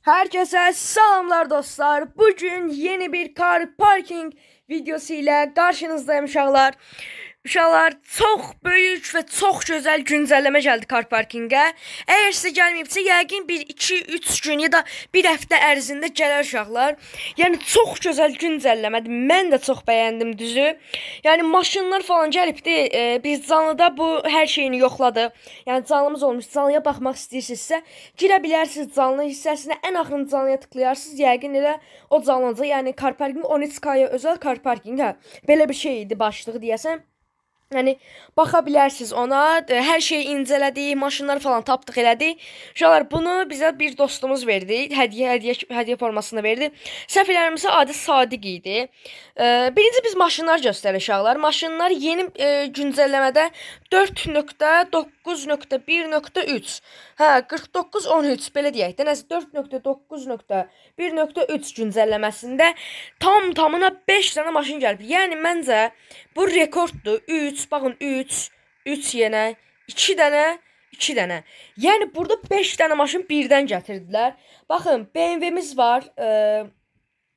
Herkese selamlar dostlar. Bugün yeni bir car parking videosu ile karşınızdayım uşaqlar. Uşaqlar, çox böyük və çox gözəl güncəlləmə gəldi car parkingə. Əgər sizə gəlməyibsə, yəqin 1-2-3 gün ya da bir həftə ərzində gələr uşaqlar. Yəni çox gözəl güncəlləmədir. Mən də çox bəyəndim düzü. Yəni maşınlar falan gəlibdi. Biz canlıda bu hər şeyini yoxladı. Yəni canlımız olmuş. Canlıya baxmaq istəyirsinizsə, girə bilərsiniz canlı hissəsinə. Ən axırıncı canlıya tıklayarsınız. Yəqin elə o canlıca, yəni car parking 13K-ya özəl car parking. Hə, belə bir şey idi başlığı deyəsən. Yəni baxa bilərsiniz ona. Hər şeyi incələdik, maşınlar falan tapdıq elədik. Uşaqlar, bunu bizə bir dostumuz verdi. Hədiyyə formasında verdi. Səhv eləmirəmsə adı Sadiq idi. Birinci biz maşınlar göstərir uşaqlar. Maşınlar yeni güncəlləmədə 4.9.1.3. Hə, 49.13 belə deyək də. Nəsə 4.9.1.3 güncəlləməsində tamına 5 dənə maşın gəlib. Yəni məncə bu rekorddur. 3, baxın 3 yenə, 2 dənə. Yəni burada 5 dənə maşın birdən gətirdilər. Baxın, BMW-miz var.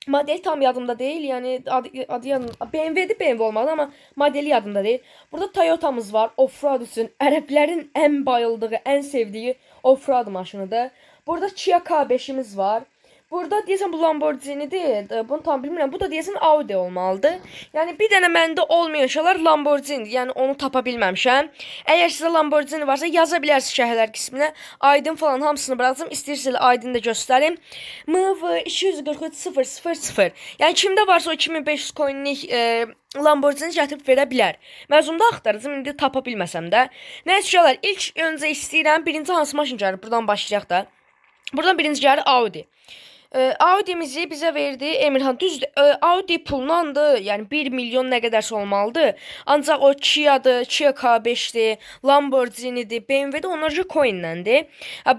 Model tam yadımda deyil. Yəni adı yadımda. BMW-dir, BMW olmalı, amma modeli yadımda deyil. Burada Toyota'mız var. Offroad üçün ərəblərin ən bayıldığı, ən sevdiyi offroad maşınıdır. Burada Kia K5-imiz var. Burada deyəsən bu Lamborghini'dir. Bunu tam bilmirəm. Bu da deyəsən Audi olmalıdır. Yəni bir dənə məndə olmayan şeylər Lamborghini. Yəni onu tapa bilməmişəm. Əgər sizə Lamborghini varsa yaza bilərsiniz şərhlər qisminə. Aydın falan hamısını bıraxdım. İstəyirsiniz Aydını da göstərim. MV243 000. Yəni kimdə varsa o 2500 coinlik Lamborghini gətirib verə bilər. Məzumda axtaracağım, indi tapa bilməsəm də. Nəysə uşaqlar, ilk öncə istəyirəm birinci hansı maşın gəlir? Buradan başlayaq da. Buradan birinci gəlir Audi. Audi'mizi bizə verdi Emirhan. Düzdür, Audi pullandı. Yəni 1 milyon nə qədərsə olmalıdır. Ancaq o Kia'dır, Kia K5'dir, Lamborghini'dir, BMW'dir, onlarca coinləndir.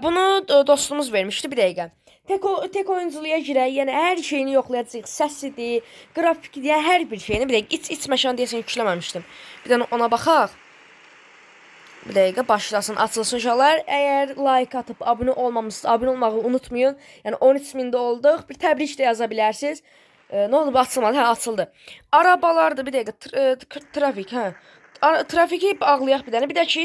Bunu dostumuz vermişdi, bir dəqiqə. Tek oyunculuğa girək, yəni hər şeyini yoxlayacağıq. Səsidir, grafikidir, hər bir şeyini. Bir dəqiqə, iç məşan deyəsən yükləməmişdim. Bir dənə ona baxaq. Bir dəqiqə başlasın, açılsın uşaqlar. Əgər like atıb abunə olmamışsınız, abunə olmağı unutmayın. Yəni 13.000-də olduq. Bir təbrik də yaza bilərsiniz. Nə oldu? Açılmadı. Hə, açıldı. Arabalardır, bir dəqiqə. Trafik, hə. Trafiki bağlayaq bir dənə. Bir də ki,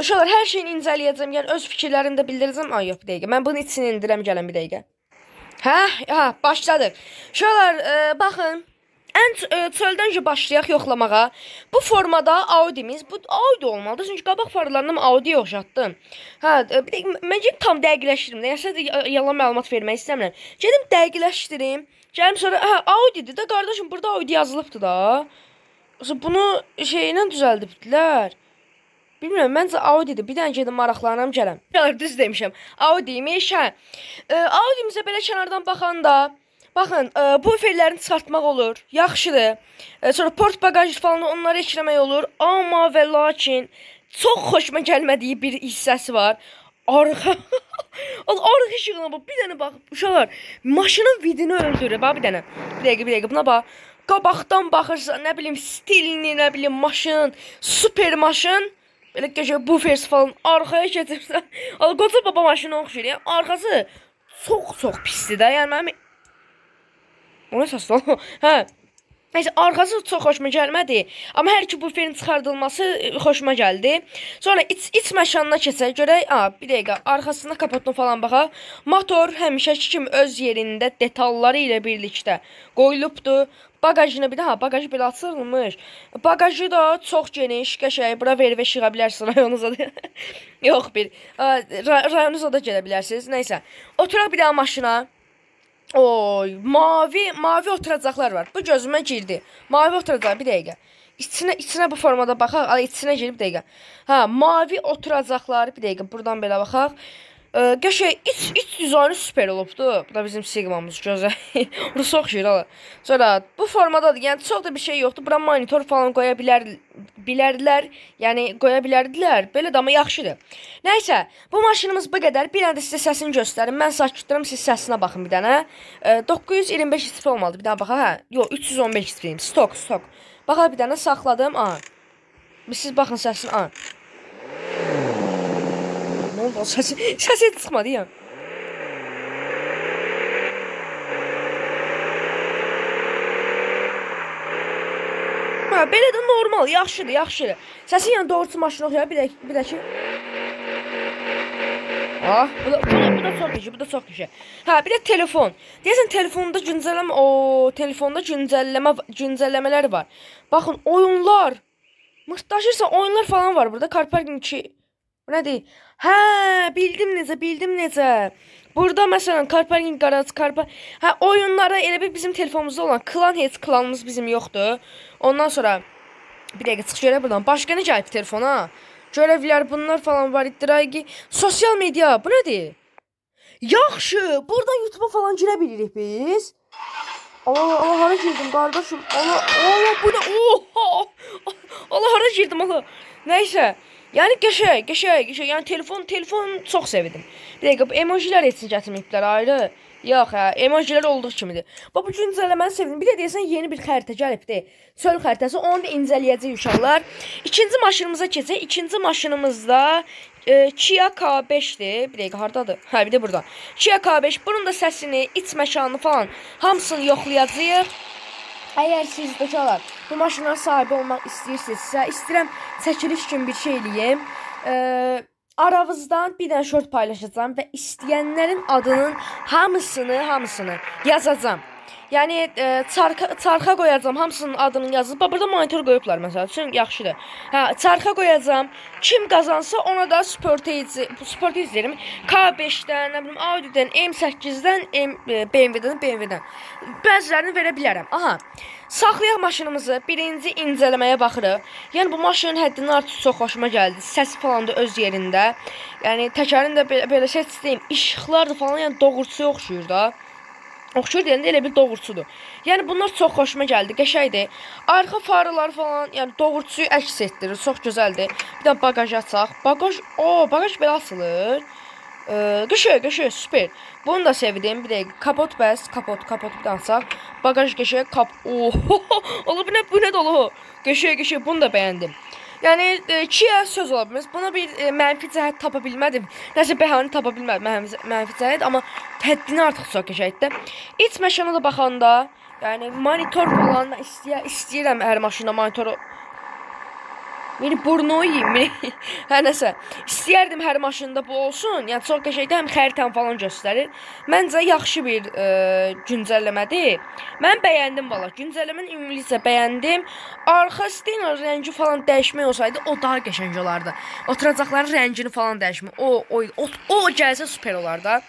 uşaqlar, hər şeyini incələyəcəm. Yəni öz fikirlərimi də bildirəcəm. Ay, yox, bir dəqiqə. Mən bunun içini indirəm gələm bir dəqiqə. Hə, başladıq. Uşaqlar, baxın. Çöldən başlayaq yoxlamağa. Bu formada Audi'miz, bu Audi olmalıdır. Çünki qabaq farlarından Audi'yə oxşatdım. Hə, bir də mən gedib tam dəqiqləşdirim. Yəni yalan məlumat vermək istəmirəm. Gedim dəqiqləşdirim. Gəlim sonra, Audi'dir də qardaşım, burada Audi yazılıbdı da. Bunu şeylə düzəldibdilər. Bilmirəm, məncə Audi'dir. Bir dənə gedim maraqlanıram gələm. Düz demişəm. Audi'miş, hə. Audi'mizə belə kənardan baxanda baxın, bu ferlərini çıxartmaq olur. Yaxşıdır. Sonra port bagaj falan onları ekləmək olur. Amma və lakin çox xoşuma gəlmədiyi bir hissəsi var. Arxa işığına bax. Bir dənə bax. Uşaqlar, maşının vidini öldürür. Bax bir dənə. Bir dəqiqə buna bax. Qabaqdan baxırsa, nə bilim, stilini, nə bilim, maşın, super maşın. Belə qəşəng bufers falan arxaya keçirsən. Qoca baba maşını oxşayır. Yəni arxası çox pisdir də. Yəni mənim ona əsaslı. Hə. Nəysə, arxası çox xoşuma gəlmədi. Amma hər ki buferin çıxardılması xoşuma gəldi. Sonra iç məkanına keçək. Görək, bir dəqiqə, arxasına kapotunu falan baxaq. Motor həmişəki kimi öz yerində detalları ilə birlikdə qoyulubdur. Bagajını bir də, bagajı belə açılmış. Bagajı da çox geniş, qəşəng. Bura verib çıxa bilərsiniz rayonunuza da. Yox, rayonunuza da gələ bilərsiniz. Nəysə, oturaq bir daha maşına. Oy, mavi oturacaqlar var. Bu gözümə girdi. Mavi oturacaq, bir dəqiqə. İçinə bu formada baxaq. İçinə girib, bir dəqiqə. Hə, mavi oturacaqlar, bir dəqiqə. Buradan belə baxaq. Qəşəng, iç dizaynı süper olubdu. Bu da bizim Sigma'mız, gözəl. Rus oxşayır. Sonra bu formadadır. Yəni çox da bir şey yoxdur. Bura monitor falan qoya bilərdilər. Yəni qoya bilərdilər. Belə də amma yaxşıdır. Nəysə, bu maşınımız bu qədər. Bir dənə də sizə səsini göstərim. Mən sakitdirəm, siz səsinə baxın bir dənə. 925 istifi olmalıdır. Bir dənə baxa, hə. Yox, 315 istifiyim. Stok. Baxa bir dənə saxladım. Siz baxın səsin. Səsi çıxmadı ya. Hə, belə də normal, yaxşıdır, yaxşıdır. Səsin yəni doğrusu maşın oxuyar, bir də ki. Ah, bu da çox yaxşı, bu da çox yaxşı. Hə, bir də telefon. Deyəsən telefonda telefonda güncəlləmələr var. Baxın, oyunlar. Daşırsan oyunlar falan var burada. Car Parking 2. Bu nədir? Hə, bildim necə. Burada məsələn Car Parking Garage, hə, oyunlara elə bir bizim telefonumuzda olan heç klanımız bizim yoxdur. Ondan sonra bir dəqiqə çıx görək buradan. Başqa nə gəlib telefona? Görevlər bunlar falan var, iddirayı. Sosial media, bu nədir? Yaxşı, buradan YouTube'a falan girə bilirik biz. Allah hara girdim qardaşım. Allah bu nə? Oha! Allah hara girdim Allah. Nəysə, yəni qəşəng. Yəni telefon çox sevdim. Bir dəqiqə, bu emojilər etsin gətirməyiblər ayrı. Yox, hə, emojilər olduğu kimidir. Bu güncəlləməni sevdim. Bir də deyəsən yeni bir xəritə gəlibdi. Çöl xəritəsi, onu da incələyəcəyik uşaqlar. İkinci maşınımıza keçək. İkinci maşınımızda Kia K5'dir. Bir dəqiqə, hardadır? Hə, bir də burada. Kia K5. Bunun da səsini, iç məkanını falan hamısını yoxlayacağıq. Əgər siz uşaqlar bu maşınların sahibi olmaq istəyirsinizsə, istəyirəm çəkiliş kimi bir şey eləyim. Aranızdan bir dənə şort paylaşacağım və istəyənlərin adının hamısını yazacağım. Yəni çarxa qoyacağam, hamısının adını yazıb. Burada monitor qoyublar məsəl üçün, yaxşıdır. Hə, çarxa qoyacağam. Kim qazansa ona da Sportage deyirəm. K5-dən, nə bilim Audi'dən, M8-dən, BMW-dən bəzilərini verə bilərəm. Aha. Saxlayaq maşınımızı, birinci incələməyə baxırıq. Yəni bu maşının həddindən artıq çox xoşuma gəldi. Səsi falan da öz yerində. Yəni təkərin də belə deyim, işıqlar da falan, yəni doğurçuya oxşuyur da. Oxşur deyəndə elə bir doğurçudur. Yəni bunlar çox xoşuma gəldi, qəşəngdir. Arxa farlar falan, yəni doğurçuyu əks etdirir, çox gözəldir. Bir də bagaj açaq. Bagaj belə açılır. Qəşəng, super. Bunu da sevdim. Bir dəqiqə, kapot bir də açaq. Bagaj qəşəng, Allah bu nə dolu? Qəşəng, bunu da bəyəndim. Yəni Kia söz ola bilməz. Buna bir mənfi cəhət tapa bilmədim. Nəsə bəhanə tapa bilmədim mənfi cəhət, amma həddindən artıq çox qəşəngdir. İç məkanına da baxanda, yəni monitor falan istəyirəm hər maşında monitoru. Məni burnu yiyim. Hə, nəsə. İstəyərdim hər maşında bu olsun. Yəni çox qəşəngdir, həm xəritəni falan göstərir. Məncə yaxşı bir güncəlləmədir. Mən bəyəndim valla. Güncəlləməni ümumilikcə bəyəndim. Arxa stener rəngi falan dəyişmək olsaydı o daha qəşəng olardı. Oturacaqların rəngini falan dəyişmək. O gəlsə super olardı.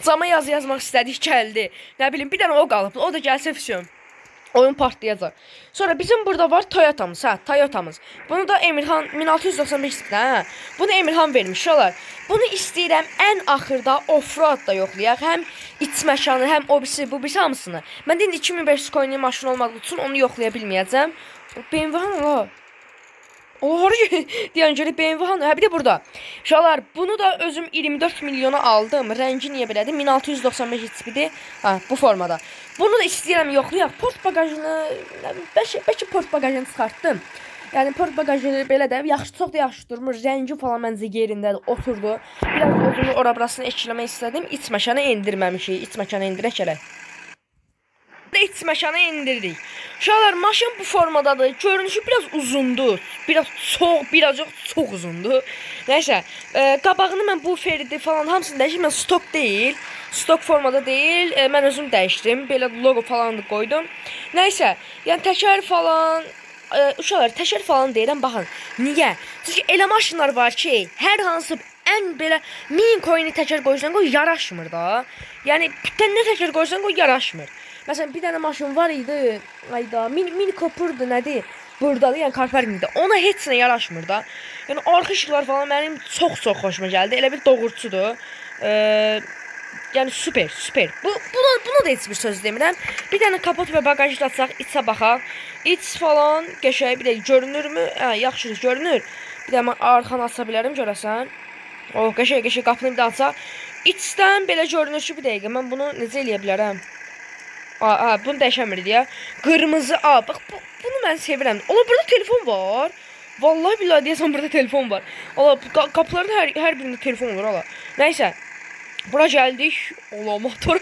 Cama yazmaq istədik gəldi. Nə bilim, bir dənə o qalıb. O da gəlsə füsyon. Oyun partlayacaq. Sonra bizim burada var Toyota'mız. Hə, Toyota'mız. Bunu da Emirhan 1695-dir, hə. Bunu Emirhan vermiş olar. Bunu istəyirəm ən axırda offroad da yoxlayaq. Həm iç məkanı, həm o birisi, bu birisi hamısını. Mən də indi 2500 coinli maşın olmadığı üçün onu yoxlaya bilməyəcəm. BMW hanı? Deyən görə BMW hanı? Hə, bir də burada. Uşaqlar, bunu da özüm 24 milyona aldım. Rəngi niyə belədir? 1695 XP-dir. Hə, bu formada. Bunu da istəyirəm yoxlayaq. Port bagajını, bəlkə port bagajını çıxartdım. Yəni port bagajı belə də çox da yaxşı durmur. Rəngi falan məncə yerindədir, oturdu. Biraz özümü ora-burasını ekləmək istədim. İç məkanı endirməmişik. İç məkanı endirək elə. İç məkanı indiririk. Uşaqlar, maşın bu formadadır. Görünüşü biraz uzundur. Birazcık çox uzundur. Nəysə, qabağını mən bu feridi falan hamısını dəyişdim. Mən stok deyil. Stok formada deyil. Mən özüm dəyişdim. Belə logo falan da qoydum. Nəysə, yəni təkər falan... Uşaqlar, təkər falan deyirəm, baxın. Niyə? Çünki elə maşınlar var ki, hər hansı ən belə 1000 coin'i təkər qoysan qoy, yaraşmır da. Yəni, bütənlə təkər qoysan qoy, yaraşmır. Məsələn, bir dənə maşın var idi, ayda, mini Cooper'dır, nədir? Buradadır, yəni Car Parking'də. Ona heç nə yaraşmır da. Yəni, arxa işıqlar falan mənim çox xoşuma gəldi. Elə bir doğurçudur. Yəni, super. Buna da heç bir söz demirəm. Bir dənə kapot və bagajı da açaq, içə baxaq. İç falan, qəşəng, bir də görünürmü? Hə, yaxşıdır, görünür. Bir də mən arxanı aça bilərəm, görəsən. Qəşəng, qapını bir də açaq. İçdən belə görünür ki, bir dəqiqə, mən bunu necə eləyə bilərəm? Bunu dəyişəmirik ya. Qırmızı, bax, bunu mən sevirəm. Ola, burada telefon var. Vallahi billahi deyəsən, burada telefon var. Ola, qapıların hər birində telefon olur, ola. Nəysə, bura gəldik. Ola, motor.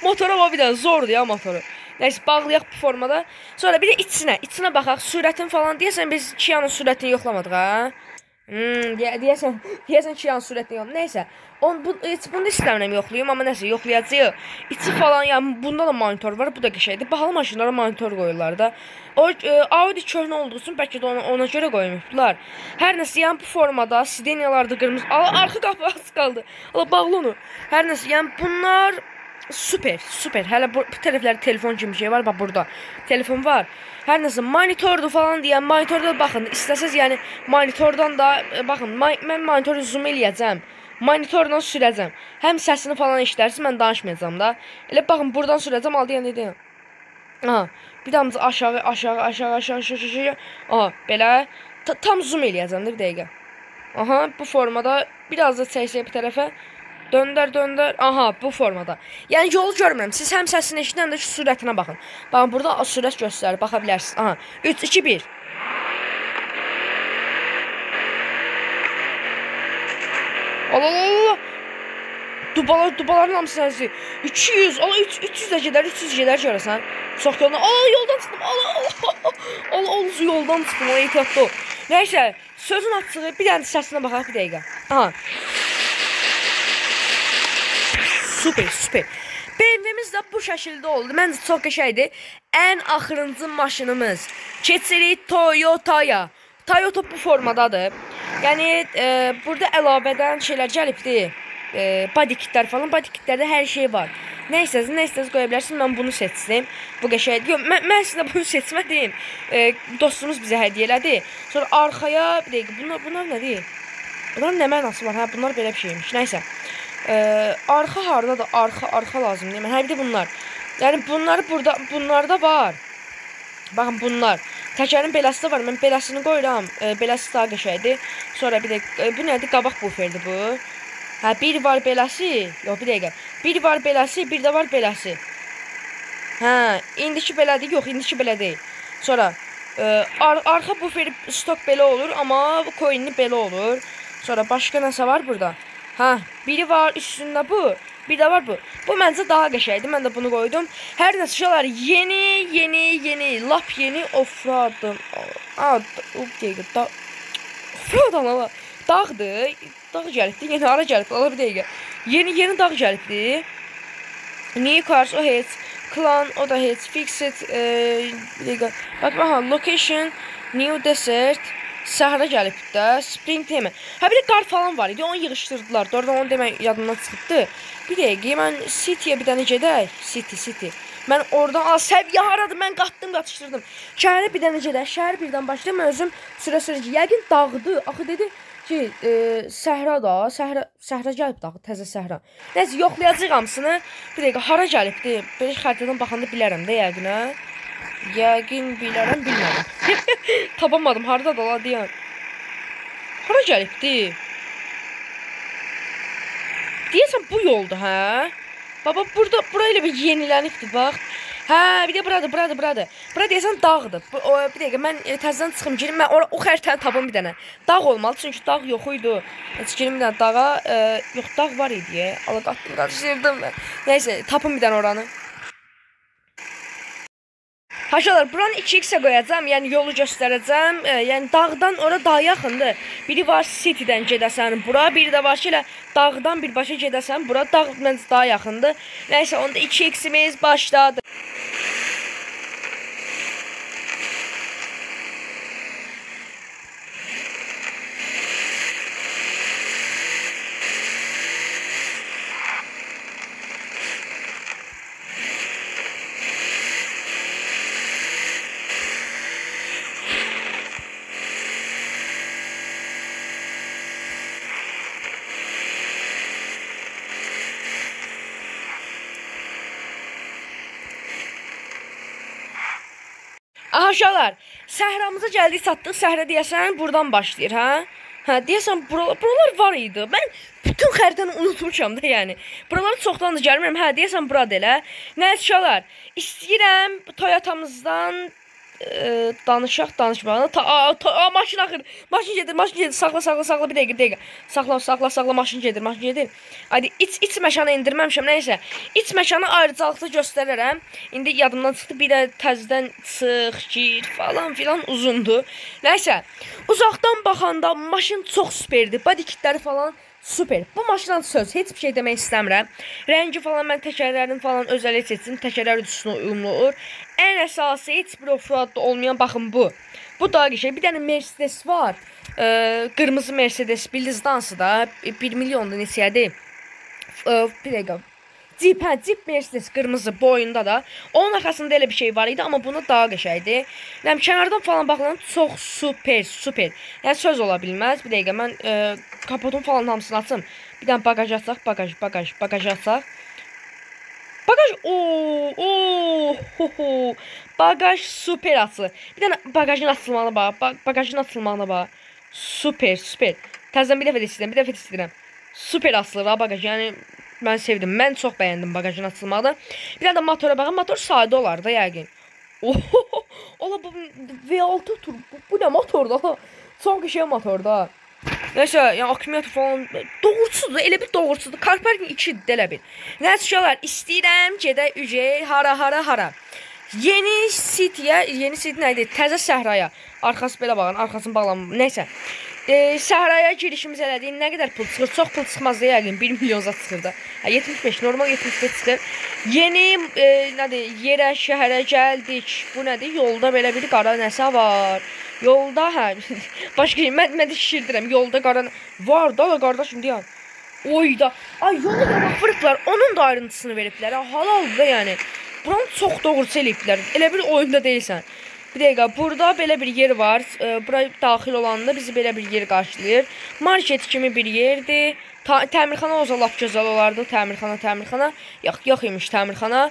Motora var bir dənə, zordur ya motoru. Nəysə, bağlayaq bu formada. Sonra bir də içinə baxaq. Sürətin falan deyəsən biz Kia'nın sürətini yoxlamadıq, ha? Deyəsən Kia'nın sürətini yoxlamadıq. Nəysə, bunu istəmirəm yoxlayım, amma nəsə yoxlayacağıq. İçi falan, yəni bunda da monitor var, bu da qəşəngdir. Bahalı maşınlara monitor qoyurlar da. O Audi köhnə olduğu üçün bəlkə də ona görə qoymuşdular. Hər nəsə, yəni bu formada sideniyalarda qırmızı. Arxa qapı az qaldı. Bağlı onu. Hər nəsə, yəni bunlar super. Hələ bu tərəflərdə telefon kimi şey var, bax burada. Telefon var. Hər nəsə monitordur falan deyən, monitorda baxın, istəsəz yəni monitordan da baxın, mən monitoru zoom eləyəcəm. Monitorla sürəcəm. Həm səsini falan eşidərsiniz, mən danışmayacağam da. Elə baxın, buradan sürəcəm, aldı yəni deyəm. Aha, bir damcı aşağı. Aha, belə tam zoom eləyəcəm də bir dəqiqə. Aha, bu formada biraz da çəksək bir tərəfə. Döndər. Aha, bu formada. Yəni yolu görmürəm. Siz həm səsini eşidən də sürətinə baxın. Baxın, burada sürət göstərir, baxa bilərsiniz. Aha, 3, 2, 1. Allah. Dubaların hamısı sənsi. 300 də gedər görəsən. Çox yoldan. Yoldan çıxdım. Yoldan çıxdım. Ehtiyatlı ol. Nəysə, sözün açığı bir dənə səsinə baxaq bir dəqiqə. Aha. Super. BMW-miz də bu şəkildə oldu. Məncə çox qəşəngdir. Ən axırıncı maşınımız. Keçirik Toyota'ya. Toyota bu formadadır. Yəni burada əlavədən şeylər gəlibdir. Body kitlər falan. Body kitlərdə hər şey var. Nə istəsiniz qoya bilərsiniz. Mən bunu seçdim. Bu qəşəngdir. Mən sizə bunu seçmədim. Dostumuz bizə hədiyyə elədi. Sonra arxaya bir dəqiqə. Bunlar nədir? Bunlar nə mənası var? Hə, bunlar belə bir şeymiş. Nəysə. Arxa hardadır? Arxa lazımdır. Hər bir də bunlar. Yəni bunlarda var. Baxın bunlar. Təkərin beləsi də var. Mən beləsini qoyuram. Beləsi daha qəşəngdir. Sonra bir də bu nədir? Qabaq buferdir bu. Hə, bir var beləsi. Yox, bir dəqiqə. Bir var beləsi, bir də var beləsi. Hə, indiki belədir. Yox, indiki belə deyil. Sonra arxa buferi stok belə olur, amma coinli belə olur. Sonra başqa nəsə var burada? Hə, biri var üstündə bu. Bir də var bu. Bu məncə daha qəşəngdir. Mən də bunu qoydum. Hər nəsə şeylər yeni, lap yeni offroad'ın. Offroad'ın ala. Dağdır. Dağ gəlibdir. Yeni ara gəlibdir. Ala bir dəqiqə. Yeni dağ gəlibdir. New cars, o heç. Clan, o da heç. Fixed. Bir dəqiqə. Bax, location, new desert. Səhra gəlib də, spring tema. Hə, bir də qar falan var idi, onu yığışdırdılar. Oradan onu demək yadımdan çıxıbdı. Bir dəqiqə, mən City'yə bir dənə gedək. City. Mən oradan, səviyyə haradır, mən qatışdırdım. Şəhərə bir dənə gedək, şəhər birdən başlayım, mən özüm sürə yəqin dağdı. Axı dedi ki, səhra da, səhra gəlib dağı, təzə səhra. Nəsə, yoxlayacaq hamısını. Bir dəqiqə, hara gəlibdi? Belə xəritadan baxanda bilərəm də yəqin, hə? Yəqin bilərəm, bilmirəm. Tapamadım, harada da la deyən. Hara gəlibdi? Deyəsən bu yoldur, hə? Baba, bura elə bir yenilənibdir, bax. Hə, bir də buradır. Bura deyəsən dağdır. Bir dəqiqə, mən təzədən çıxım, girim, mən o xəritəni tapım bir dənə. Dağ olmalı, çünki dağ yox idi. Girim bir dənə dağa, yox, dağ var idi, Allah qatdım mən. Nəysə, tapım bir dənə oranı. Haşalar, buranı 2x-ə qoyacam, yəni yolu göstərəcəm. Yəni dağdan ora daha yaxındır. Biri var City'dən gedəsən bura, biri də var ki, elə dağdan birbaşa gedəsən bura. Dağ məncə daha yaxındır. Nəysə, onda 2x-imiz başladı. Aha uşaqlar, səhramıza gəldik, çatdıq. Səhra deyəsən buradan başlayır, hə? Hə, deyəsən buralar var idi. Mən bütün xəritəni unutmuşam da, yəni. Buraları çoxdan da gəlmirəm. Hə, deyəsən burada elə. Nəysə uşaqlar, istəyirəm Toyotamızdan danışaq danışmağına. Maşın axır. Maşın gedir. Saxla. Bir dəqiqə. Saxla. Maşın gedir. Hadi iç məkanı indirməmişəm. Nəysə. İç məkanı ayrıcalıqlı göstərərəm. İndi yadımdan çıxdı. Bir də təzədən çıx, gir falan filan uzundur. Nəysə. Uzaqdan baxanda maşın çox süperdir. Body kitləri falan super. Bu maşından söz heç bir şey demək istəmirəm. Rəngi falan mən təkərlərini falan özələ seçdim. Təkərlər üstünə uyumlu olur. Ən əsası heç bir offroadda olmayan baxın bu. Bu daha qəşəng. Bir dənə Mercedes var. Qırmızı Mercedes bildiniz dansı da 1 milyondur neçədir. Bir dəqiqə. Jeep Mercedes qırmızı boyunda da. Onun arxasında elə bir şey var idi, amma bunu daha qəşəngdir. Yəni kənardan falan baxılan çox super. Yəni söz ola bilməz. Bir dəqiqə mən kapotun falan hamısını açım. Bir dənə bagaj açaq, bagaj açaq. Bagaj bagaj super açı. Bir dənə bagajın açılmağına bax. Super. Təzədən bir dəfə də istəyirəm. Super açılır ha bagaj. Yəni mən sevdim. Mən çox bəyəndim bagajın açılmağını. Bir dənə də motora baxın. Motor sadə olar da yəqin. Ola bu V6 tur. Bu nə motordur? Çox qəşəng motordur. Nəysə, yəni akkumulyator falan doğrusudur, elə bir doğrusudur. Car parking 2-dir elə bir. Nəysə, istəyirəm gedək hara. Yeni City nədir? Təzə səhraya. Arxası belə baxın, arxasını bağlanmır. Nəysə. Səhraya girişimiz elədik. Nə qədər pul çıxır? Çox pul çıxmaz da yəqin 1 milyon zat çıxır da. 75, normal 75 çıxır. Yeni nədir? Yerə, şəhərə gəldik. Bu nədir? Yolda belə bir qara nəsə var. Yolda başqa mən də şişirdirəm. Yolda qara var da qardaşım deyən. Oyda. Ay yolu yamaq vırıblar. Onun da ayrıntısını veriblər. Halaldır da yəni. Buranı çox doğrusu eləyiblər. Elə bir oyunda deyilsən. Bir dəqiqə, burada belə bir yer var. Bura daxil olanda bizi belə bir yer qarşılayır. Market kimi bir yerdir. Təmirxana olsa lap gözəl olardı. Təmirxana. Yox imiş təmirxana.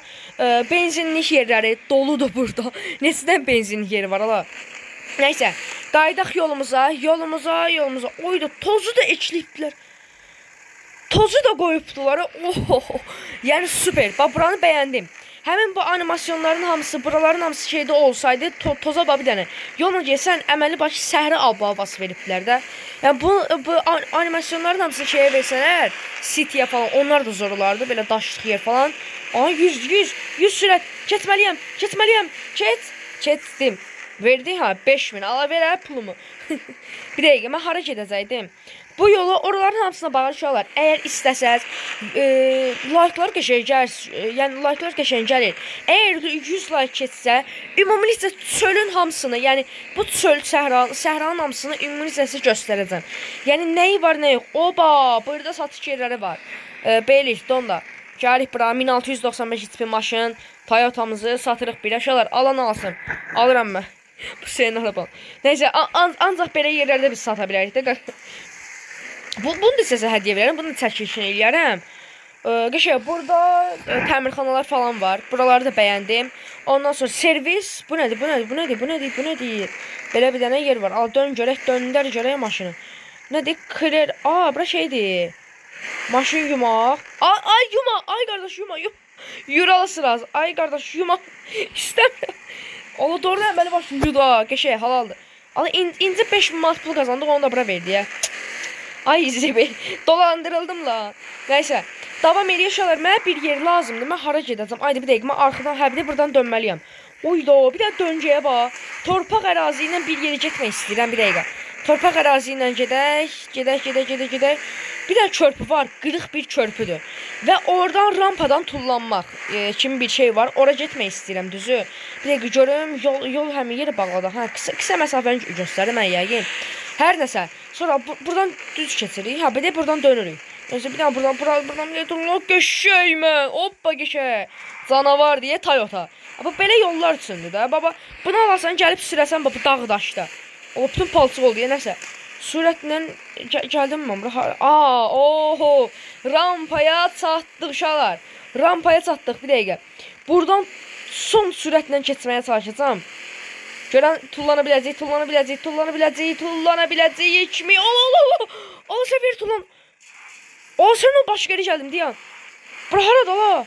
Benzinlik yerləri doludur burada. Neçədən benzinlik yeri var ala? Nəysə, qaydaq yolumuza. Oyda tozu da ekləyibdilər. Tozu da qoyubdular. Yəni super. Bax buranı bəyəndim. Həmin bu animasyonların hamısı, buraların hamısı şeydə olsaydı, toza bax bir dənə. Yolla gəlsən, əməli başı səhri havası veribdilər də. Yəni bu animasyonların hamısı şeyə versənlər, City'yə falan, onlar da zor olardı, belə daşlıq yer falan. 100 sürət, keçməliyəm. Keçdim. Verdi 5000, ala verə pulumu. Bir dəqiqə, mən hara gedəcəkdim? Bu yolu oraların hamısına bağışlayarlar. Əgər istəsəz, like'lar qəşəng gəlir. Əgər 100 like keçsə, ümumilikcə çölün hamısını, yəni bu çöl səhranın hamısını ümumilikcə göstərəcəm. Yəni nəyi var, nə yox. Oba, burada satış yerləri var. Beylik, Donda. Gəlik bura 1695 HP maşın, Toyota'mızı satırıq bir aşağılar. Alan alsın. Alıram mən. Bu senin araban. Nəysə, ancaq belə yerlərdə biz sata bilərik də. Bunu da sizə hədiyyə verərəm, bunu da çəkilişini eləyərəm. Qəşəng, burada təmirxanalar falan var. Buraları da bəyəndim. Ondan sonra servis. Bu nədir? Belə bir dənə yer var. Al, döndər görək maşını. Nədir? Krer. Bura şeydir. Maşın yumaq. Ay qardaş, yuma. Yuralı sırası. Ay qardaş, yuma. İstəmirəm. Ola doğru əməli başım yuda. Qəşəng, halaldır. İnci 5000 manat pul qazandıq, onu da bura verdi. Ay Zibi, dolandırıldım la. Nəysə, davam eləyəşələr, mənə bir yer lazımdır. Mən hara gedəcəm? Ayda bir dəqiq, mən arxadan, bir də buradan dönməliyəm. Oyda, bir də döncəyə bax. Torpaq ərazi ilə bir yeri getmək istəyirəm, bir dəqiqə. Torpaq ərazi ilə gedək. Bir də körpü var, qırıq bir körpüdür. Və oradan rampadan tullanmaq kimi bir şey var. Ora getmək istəyirəm, düzü. Bir dəqiqə görüm, yol həmin yeri bağladıq. Qısa məsafəni göstərim mən yəqin. Hər nəsə. Sonra buradan düz keçirik. Bir də buradan dönürük. Neyse bir daha buradan geçeyim mən. Hoppa geçe. Canavar diye Toyota. Bu belə yollar üçündür də. Baba, bunu alasan gəlib sürəsən bu dağ daşda. O bütün palçıq oldu ya nəsə. Sürətlə gəldim mən bura. Oho. Rampaya çatdıq uşaqlar. Rampaya çatdıq bir dəqiqə. Buradan son sürətlə keçməyə çalışacağam. Görən tullana biləcəyik mi? Allah səvir tullan. Sən o başqa yerə gəldim deyən. Bura harada la?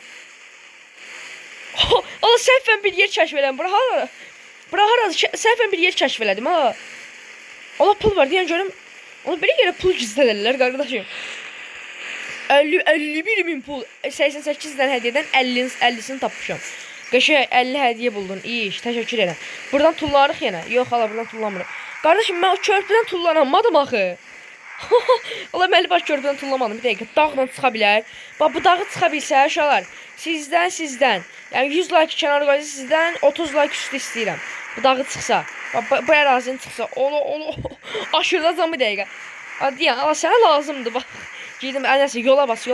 Allah səhvən bir yer kəşf eləm. Bura harada? Bura hara səhvən bir yer kəşf elədim ha. Allah pul var deyən görüm. Onu belə yerə pul gizlədərlər qardaşım. 51 min pul. 88 dən hədiyyədən 50'sini tapmışam. Qəşəng 50 hədiyyə buldun. İyi iş. Təşəkkür edirəm. Buradan tullarıq yenə. Yox, hala buradan tullamırıq. Qardaşım mən o körpüdən tullanamadım axı. Allah məli baş körpüdən tullamadım. Bir dəqiqə. Dağla çıxa bilər. Bax bu dağı çıxa bilsə uşaqlar. Sizdən. Yəni 100 like kənar qoyacaq sizdən 30 like üstü istəyirəm. Bu dağı çıxsa. Bu ərazinin çıxsa. Ola. Aşırıdacam bir dəqiqə. Hadi ya. Allah sənə lazımdır bax. Girdim. Nəsə yola bas.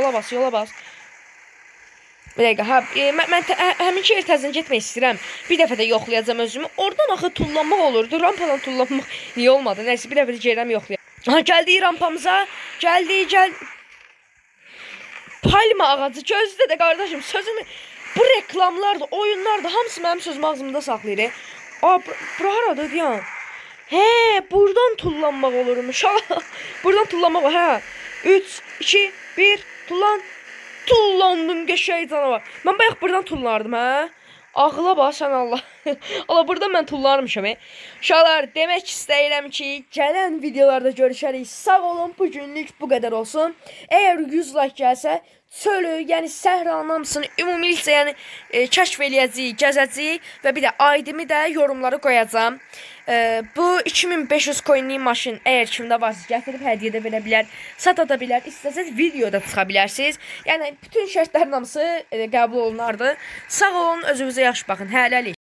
Bir dəqiqə, mən həminki yer təzən getmək istəyirəm. Bir dəfə də yoxlayacam özümü. Oradan axı tullanmaq olurdu. Rampadan tullanmaq niyə olmadı? Nəysə, bir dəfə də gələm yoxlayam. Gəldik rampamıza. Gəldik. Palma ağacı gözdə də qardaşım. Sözümü, bu reklamlardır, oyunlardır. Hamısı mənim sözüm ağzımda saxlayır. Bura haradır deyən? Buradan tullanmaq olurmuş. Buradan tullanmaq olur. 3, 2, 1, tullandım qəşəng canavar. Mən bayaq buradan tullardım, hə? Ağla bax sən Allah. Allah buradan mən tullarmışam, Uşaqlar, demək istəyirəm ki, gələn videolarda görüşərik. Sağ olun, bu günlük bu qədər olsun. Əgər 100 like gəlsə, çölü, yəni səhranın hamısını ümumilikcə yəni kəşf eləyəcəyik, gəzəcəyik və bir də aidimi də yorumlara qoyacağam. Bu 2500 coinlik maşın əgər kimdə varsa gətirib hədiyyə də verə bilər, sata da bilər, istəsəz videoda çıxa bilərsiniz. Yəni bütün şərtlərin hamısı qəbul olunardı. Sağ olun, özünüzə yaxşı baxın. Hələlik.